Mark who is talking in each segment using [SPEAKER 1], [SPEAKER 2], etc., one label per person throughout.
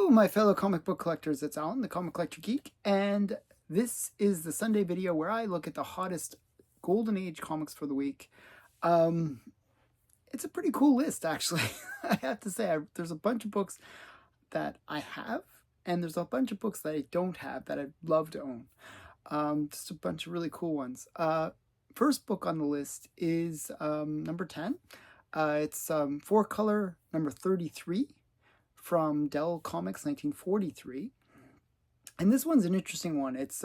[SPEAKER 1] my fellow comic book collectors. It's Alan, the Comic Collector Geek, and this is the Sunday video where I look at the hottest Golden Age comics for the week. Um, it's a pretty cool list, actually. I have to say, there's a bunch of books that I have, and there's a bunch of books that I don't have that I'd love to own. Just a bunch of really cool ones. First book on the list is number 10. It's 4-color number 33 from Dell Comics, 1943. And this one's an interesting one. It's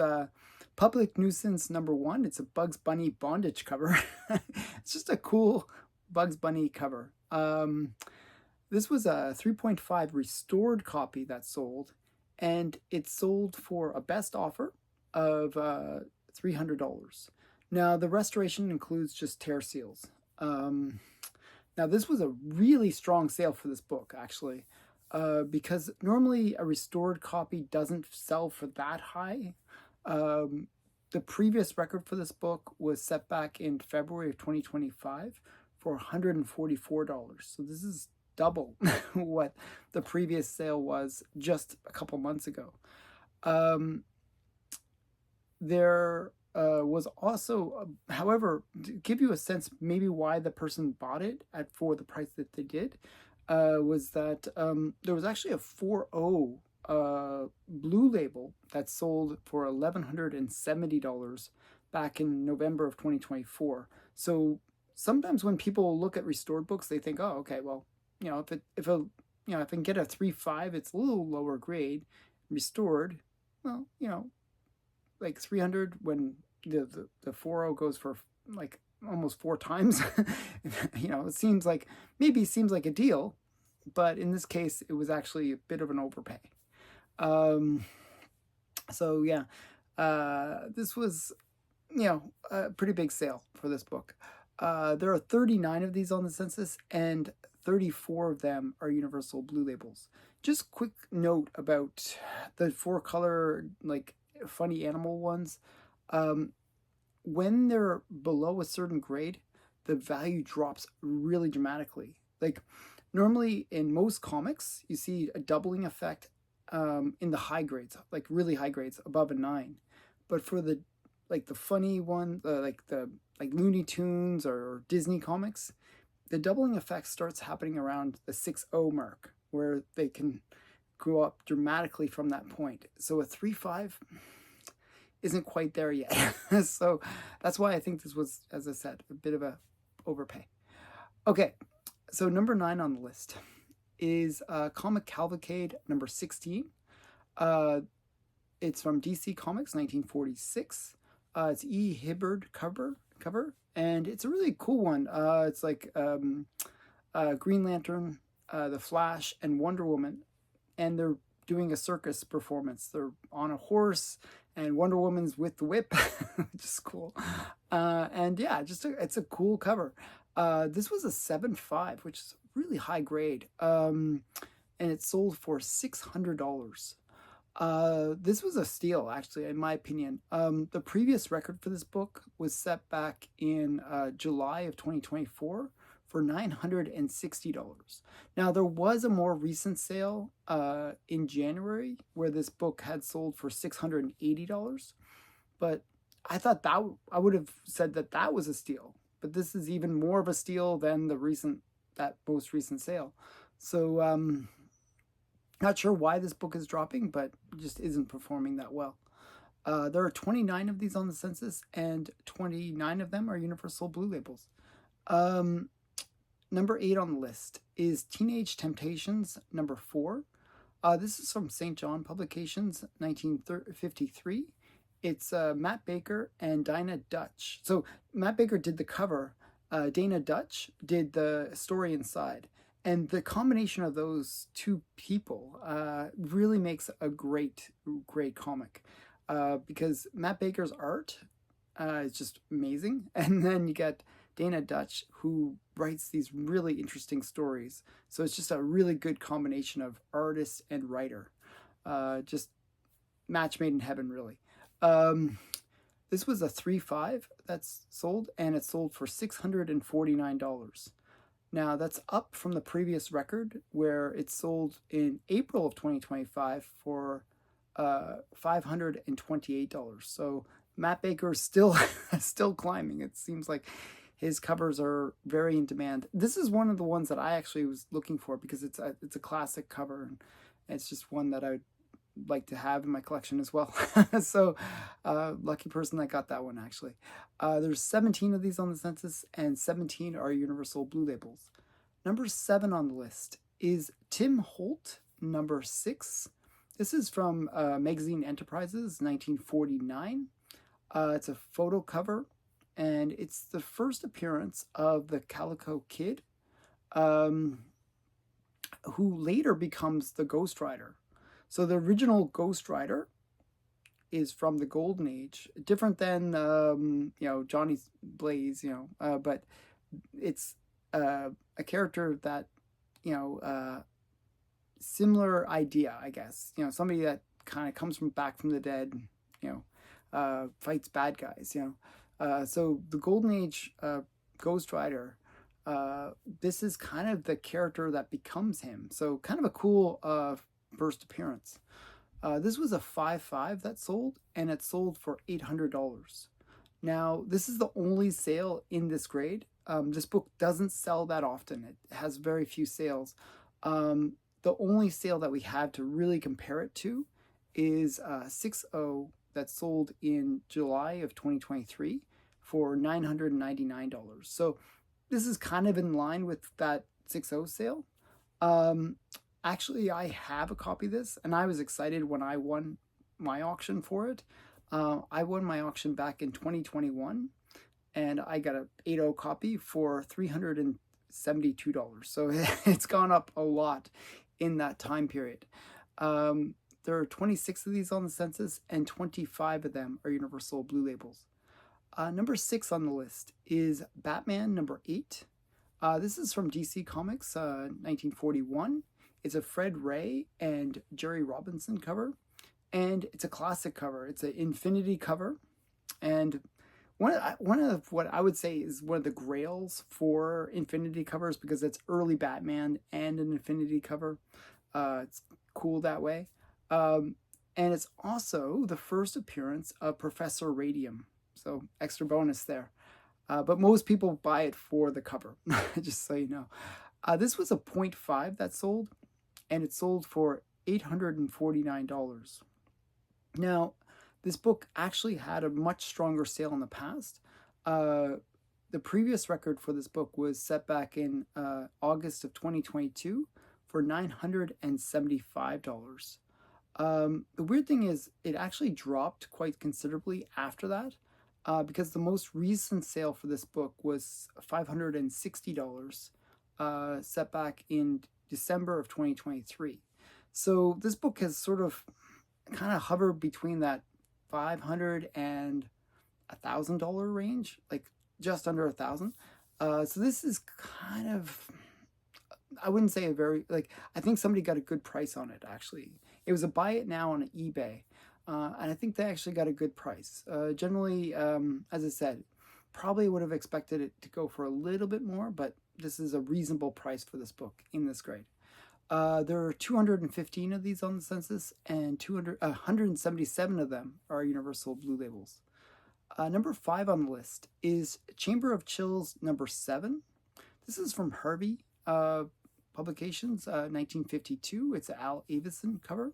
[SPEAKER 1] Public Nuisance number 1. It's a Bugs Bunny bondage cover. It's just a cool Bugs Bunny cover. This was a 3.5 restored copy that sold, and it sold for a best offer of $300. Now, the restoration includes just tear seals. Now, this was a really strong sale for this book, actually, because normally a restored copy doesn't sell for that high. The previous record for this book was set back in February of 2025 for $144. So this is double what the previous sale was just a couple months ago. There was also, however, to give you a sense maybe why the person bought it for the price that they did, was that there was actually a 4.0 blue label that sold for $1,170 back in November of 2024. So sometimes when people look at restored books, they think, oh, okay, well, if I can get a 3.5, it's a little lower grade. Restored, well, like 300 when the 4.0 goes for like almost 4 times. It seems like a deal, but in this case it was actually a bit of an overpay. So yeah, this was a pretty big sale for this book. There are 39 of these on the census, and 34 of them are universal blue labels. Just quick note about the 4-color like funny animal ones. When they're below a certain grade, the value drops really dramatically. Like normally in most comics, you see a doubling effect in the high grades, like really high grades above a 9. But for the funny one, like Looney Tunes or Disney comics, the doubling effect starts happening around the 6.0 mark, where they can go up dramatically from that point. So a 3.5 isn't quite there yet. So that's why I think this was, as I said, a bit of a overpay. Okay, so number 9 on the list is Comic Cavalcade number 16. It's from DC Comics, 1946. It's E. Hibbard cover, and it's a really cool one. It's like Green Lantern, The Flash, and Wonder Woman, and they're doing a circus performance. They're on a horse, and Wonder Woman's with the whip, which is cool. And yeah, it's a cool cover. This was a 7.5, which is really high grade, and it sold for $600. This was a steal, actually, in my opinion. The previous record for this book was set back in July of 2024 for $960. Now, there was a more recent sale in January where this book had sold for $680, but I thought that I would have said that was a steal, but this is even more of a steal than that most recent sale. So not sure why this book is dropping, but it just isn't performing that well. There are 29 of these on the census, and 29 of them are universal blue labels. Number 8 on the list is Teenage Temptations number 4. This is from St. John Publications, 1953. It's Matt Baker and Dinah Dutch. So Matt Baker did the cover. Dana Dutch did the story inside. And the combination of those two people really makes a great comic, because Matt Baker's art is just amazing. And then you get Dana Dutch, who writes these really interesting stories. So it's just a really good combination of artist and writer. Just match made in heaven, really. This was a 3.5 that's sold, and it sold for $649. Now, that's up from the previous record where it sold in April of 2025 for $528. So Matt Baker is still still climbing. It seems like his covers are very in demand. This is one of the ones that I actually was looking for because it's a classic cover, and it's just one that I'd like to have in my collection as well. So lucky person that got that one, actually. There's 17 of these on the census, and 17 are universal blue labels. Number 7 on the list is Tim Holt, number 6. This is from Magazine Enterprises, 1949. It's a photo cover, and it's the first appearance of the Calico Kid, who later becomes the Ghost Rider. So the original Ghost Rider is from the Golden Age, different than Johnny Blaze, but it's a character that similar idea, I guess. Somebody that kind of comes back from the dead, fights bad guys. So the Golden Age Ghost Rider. This is kind of the character that becomes him. So kind of a cool first appearance. This was a 5.5 that sold, and it sold for $800. Now, this is the only sale in this grade. This book doesn't sell that often. It has very few sales. The only sale that we have to really compare it to is 6.0 that sold in July of 2023 for $999. So this is kind of in line with that 6.0 sale. Actually, I have a copy of this, and I was excited when I won my auction for it. I won my auction back in 2021, and I got an 8.0 copy for $372. So it's gone up a lot in that time period. There are 26 of these on the census, and 25 of them are universal blue labels. Number 6 on the list is Batman number 8. This is from DC Comics, 1941. It's a Fred Ray and Jerry Robinson cover, and it's a classic cover. It's an infinity cover, and one of what I would say is one of the grails for infinity covers, because it's early Batman and an infinity cover. It's cool that way. And it's also the first appearance of Professor Radium. So extra bonus there. But most people buy it for the cover, just so you know. This was a 0.5 that sold, and it sold for $849. Now, this book actually had a much stronger sale in the past. The previous record for this book was set back in August of 2022 for $975. The weird thing is it actually dropped quite considerably after that, because the most recent sale for this book was $560, set back in December of 2023. So this book has sort of kind of hovered between that $500 and $1,000 range, like just under $1,000. So this is kind of, I wouldn't say a very, I think somebody got a good price on it, actually. It was a buy it now on eBay, and I think they actually got a good price. Generally, as I said, probably would have expected it to go for a little bit more, but this is a reasonable price for this book in this grade. There are 215 of these on the census, and 177 of them are universal blue labels. Number 5 on the list is Chamber of Chills number 7. This is from Harvey Publications, 1952. It's an Al Avison cover,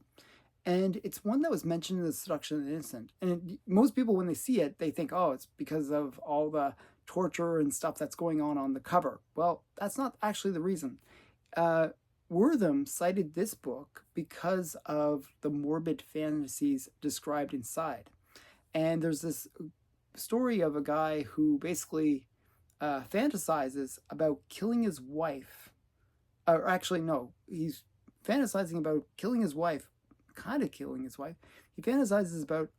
[SPEAKER 1] and it's one that was mentioned in The Seduction of the Innocent. And most people, when they see it, they think, oh, it's because of all the torture and stuff that's going on the cover. Well, that's not actually the reason. Wortham cited this book because of the morbid fantasies described inside. And there's this story of a guy who basically fantasizes about killing his wife. Or actually, no, he's fantasizing about killing his wife, kind of killing his wife. He fantasizes about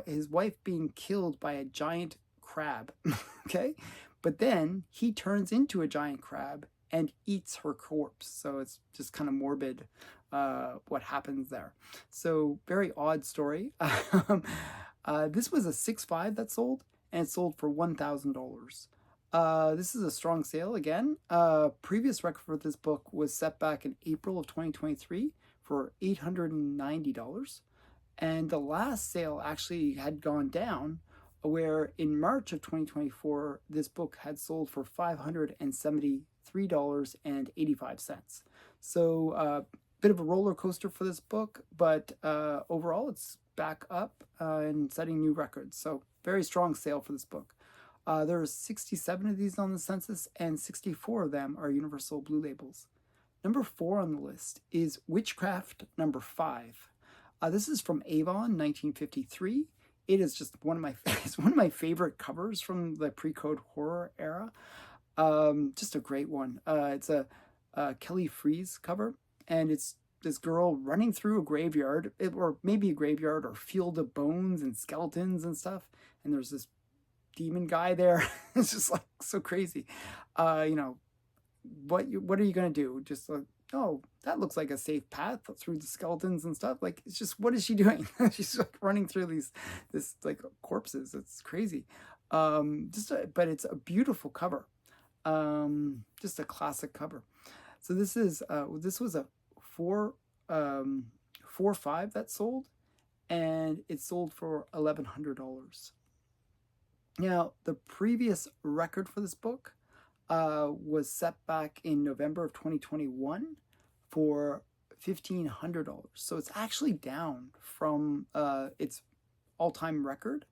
[SPEAKER 1] his wife being killed by a giant crab, okay? But then he turns into a giant crab and eats her corpse. So it's just kind of morbid what happens there. So very odd story. This was a 6.5 that sold, and it sold for $1,000. This is a strong sale again. Previous record for this book was set back in April of 2023 for $890. And the last sale actually had gone down, where in March of 2024, this book had sold for $573.85. So, bit of a roller coaster for this book, but overall, it's back up and setting new records. So, very strong sale for this book. There are 67 of these on the census, and 64 of them are Universal Blue Labels. Number 4 on the list is Witchcraft number 5. This is from Avon, 1953. It is just one of my favorite covers from the pre-code horror era. Just a great one. It's a Kelly Freas cover, and it's this girl running through a graveyard, or maybe a graveyard or field of bones and skeletons and stuff. And there's this demon guy there. It's just like so crazy. You know, what are you gonna do? Just like, oh, that looks like a safe path through the skeletons and stuff. Like, it's just, what is she doing? She's like running through this like corpses. It's crazy. But it's a beautiful cover. Just a classic cover. So this was a 4.5 that sold, and it sold for $1,100. Now, the previous record for this book was set back in November of 2021 for $1,500. So it's actually down from its all-time record.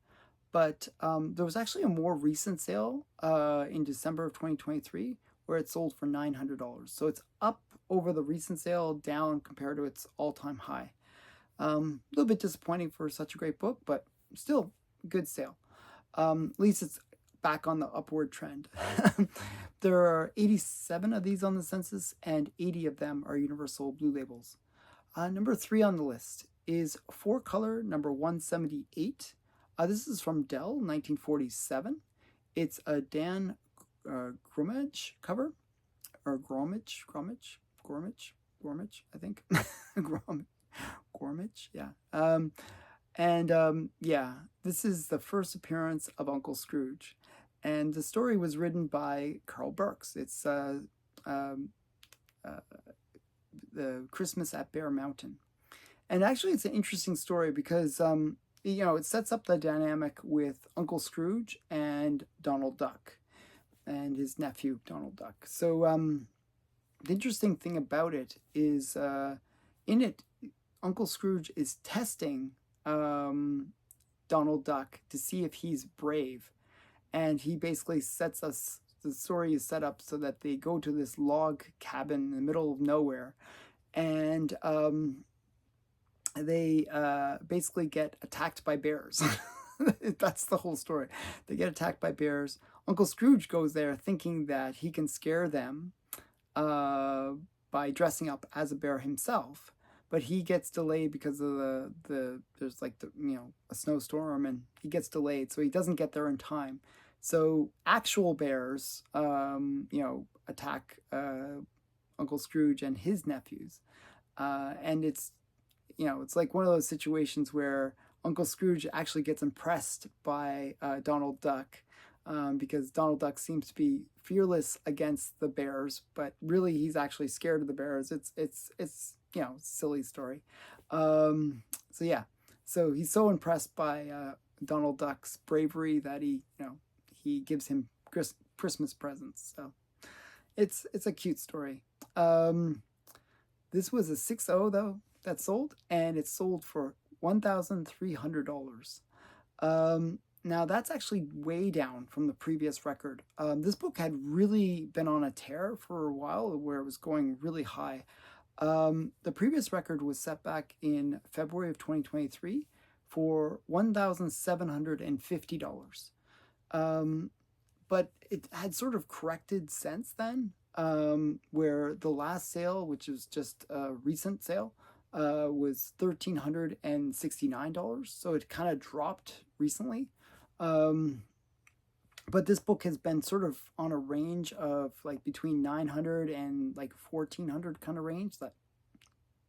[SPEAKER 1] But there was actually a more recent sale in December of 2023 where it sold for $900. So it's up over the recent sale, down compared to its all-time high. A little bit disappointing for such a great book, but still good sale. At least it's back on the upward trend. There are 87 of these on the census, and 80 of them are Universal Blue Labels. Number 3 on the list is 4-color number 178. This is from Dell, 1947. It's a Dan Gromage cover, or Gromage, I think. Gormage, yeah. Yeah, this is the first appearance of Uncle Scrooge. And the story was written by Carl Burks. It's the Christmas at Bear Mountain. And actually, it's an interesting story because, you know, it sets up the dynamic with Uncle Scrooge and Donald Duck and his nephew, Donald Duck. So the interesting thing about it is in it, Uncle Scrooge is testing Donald Duck to see if he's brave. And he basically sets us, the story is set up so that they go to this log cabin in the middle of nowhere. And they basically get attacked by bears. That's the whole story. They get attacked by bears. Uncle Scrooge goes there thinking that he can scare them by dressing up as a bear himself. But he gets delayed because of there's like a snowstorm, and he gets delayed, so he doesn't get there in time. So actual bears, attack Uncle Scrooge and his nephews, and it's like one of those situations where Uncle Scrooge actually gets impressed by Donald Duck, because Donald Duck seems to be fearless against the bears, but really he's actually scared of the bears. It's silly story. So yeah, so he's so impressed by Donald Duck's bravery that he gives him Christmas presents. So it's a cute story. This was a 6.0 though that sold, and it sold for $1,300. Now that's actually way down from the previous record. This book had really been on a tear for a while where it was going really high. The previous record was set back in February of 2023 for $1,750. But it had sort of corrected since then, where the last sale, which is just a recent sale, was $1,369. So it kind of dropped recently. But this book has been sort of on a range of like between 900 and like 1,400 kind of range.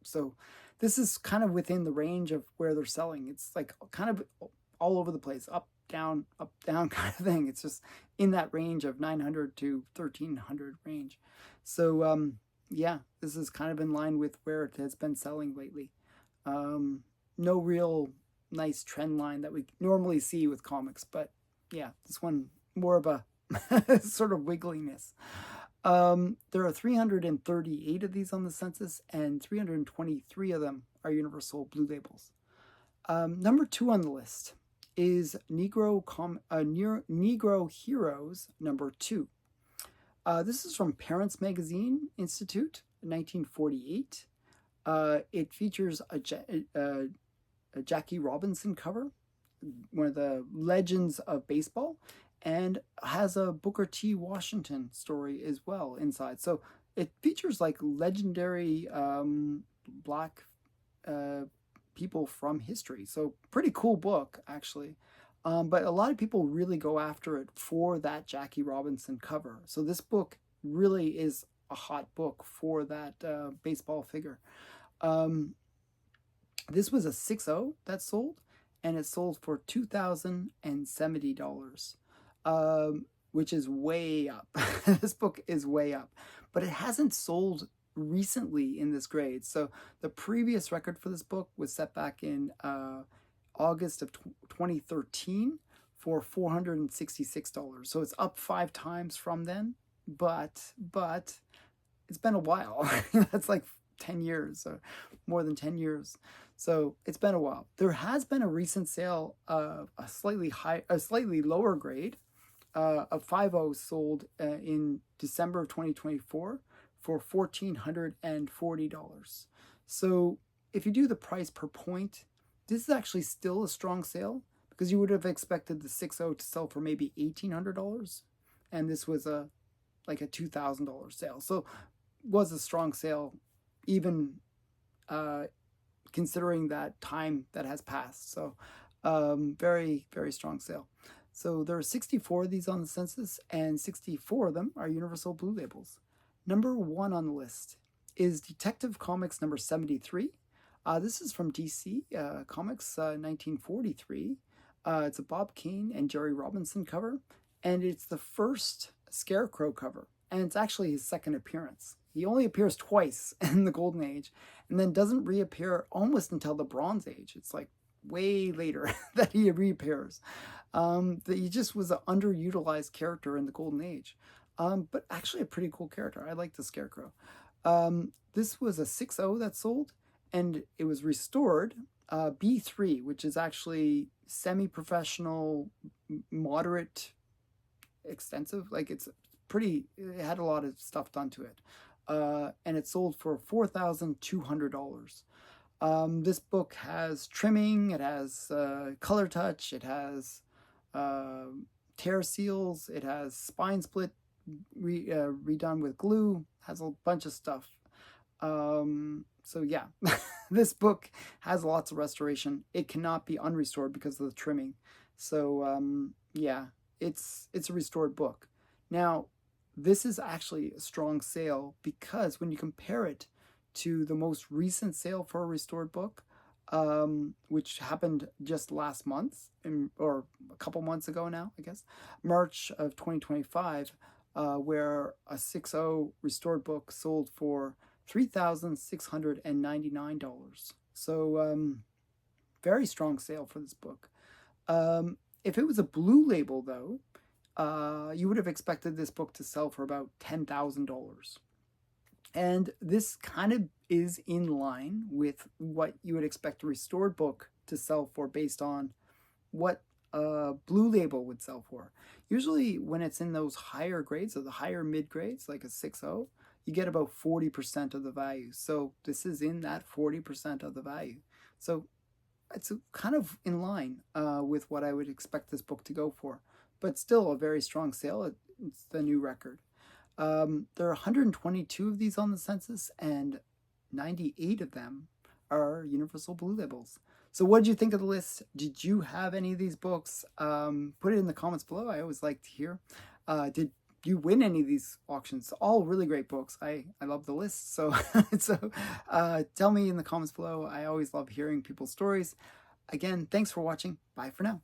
[SPEAKER 1] So this is kind of within the range of where they're selling. It's like kind of all over the place, up, down, up, down kind of thing. It's just in that range of 900 to 1300 range. So yeah, this is kind of in line with where it has been selling lately. No real nice trend line that we normally see with comics, but yeah, this one more of a sort of wiggliness. There are 338 of these on the census, and 323 of them are Universal Blue Labels. Number 2 on the list is Negro Heroes number 2. This is from Parents Magazine Institute, 1948. It features a Jackie Robinson cover, one of the legends of baseball, and has a Booker T. Washington story as well inside. So it features like legendary black people from history. So pretty cool book, actually. But a lot of people really go after it for that Jackie Robinson cover. So this book really is a hot book for that baseball figure. This was a 6.0 that sold, and it sold for $2,070, which is way up. This book is way up, but it hasn't sold recently in this grade. So the previous record for this book was set back in August of 2013 for $466. So it's up 5 times from then, but it's been a while. That's like 10 years, or more than 10 years. So it's been a while. There has been a recent sale of a slightly lower grade of 5.0 sold in December of 2024 for $1,440. So if you do the price per point, this is actually still a strong sale, because you would have expected the 6.0 to sell for maybe $1,800, and this was like a $2,000 sale. So it was a strong sale, even considering that time that has passed. So very, very strong sale. So there are 64 of these on the census, and 64 of them are Universal Blue Labels. Number 1 on the list is Detective Comics number 73. This is from DC Comics 1943. It's a Bob Kane and Jerry Robinson cover, and it's the first Scarecrow cover, and it's actually his second appearance. He only appears twice in the Golden Age, and then doesn't reappear almost until the Bronze Age. It's like way later that he reappears. He just was an underutilized character in the Golden Age, but actually a pretty cool character. I like the Scarecrow. This was a 6.0 that sold, and it was restored B3, which is actually semi-professional, moderate, extensive. Like it had a lot of stuff done to it. And it sold for $4,200. This book has trimming, it has color touch, it has tear seals, it has spine split redone with glue, has a bunch of stuff. So yeah, this book has lots of restoration. It cannot be unrestored because of the trimming. So yeah, it's a restored book. Now, this is actually a strong sale, because when you compare it to the most recent sale for a restored book, which happened just last month, or a couple months ago now, I guess, March of 2025, where a 6.0 restored book sold for $3,699. So very strong sale for this book. If it was a blue label, though, you would have expected this book to sell for about $10,000. And this kind of is in line with what you would expect a restored book to sell for, based on what a blue label would sell for. Usually when it's in those higher grades, or the higher mid grades, like a 6.0, you get about 40% of the value. So this is in that 40% of the value. So it's kind of in line with what I would expect this book to go for. But still a very strong sale. It's the new record. There are 122 of these on the census, and 98 of them are Universal Blue Labels. So what did you think of the list? Did you have any of these books? Put it in the comments below. I always like to hear. Did you win any of these auctions? All really great books. I love the list. So, tell me in the comments below. I always love hearing people's stories. Again, thanks for watching. Bye for now.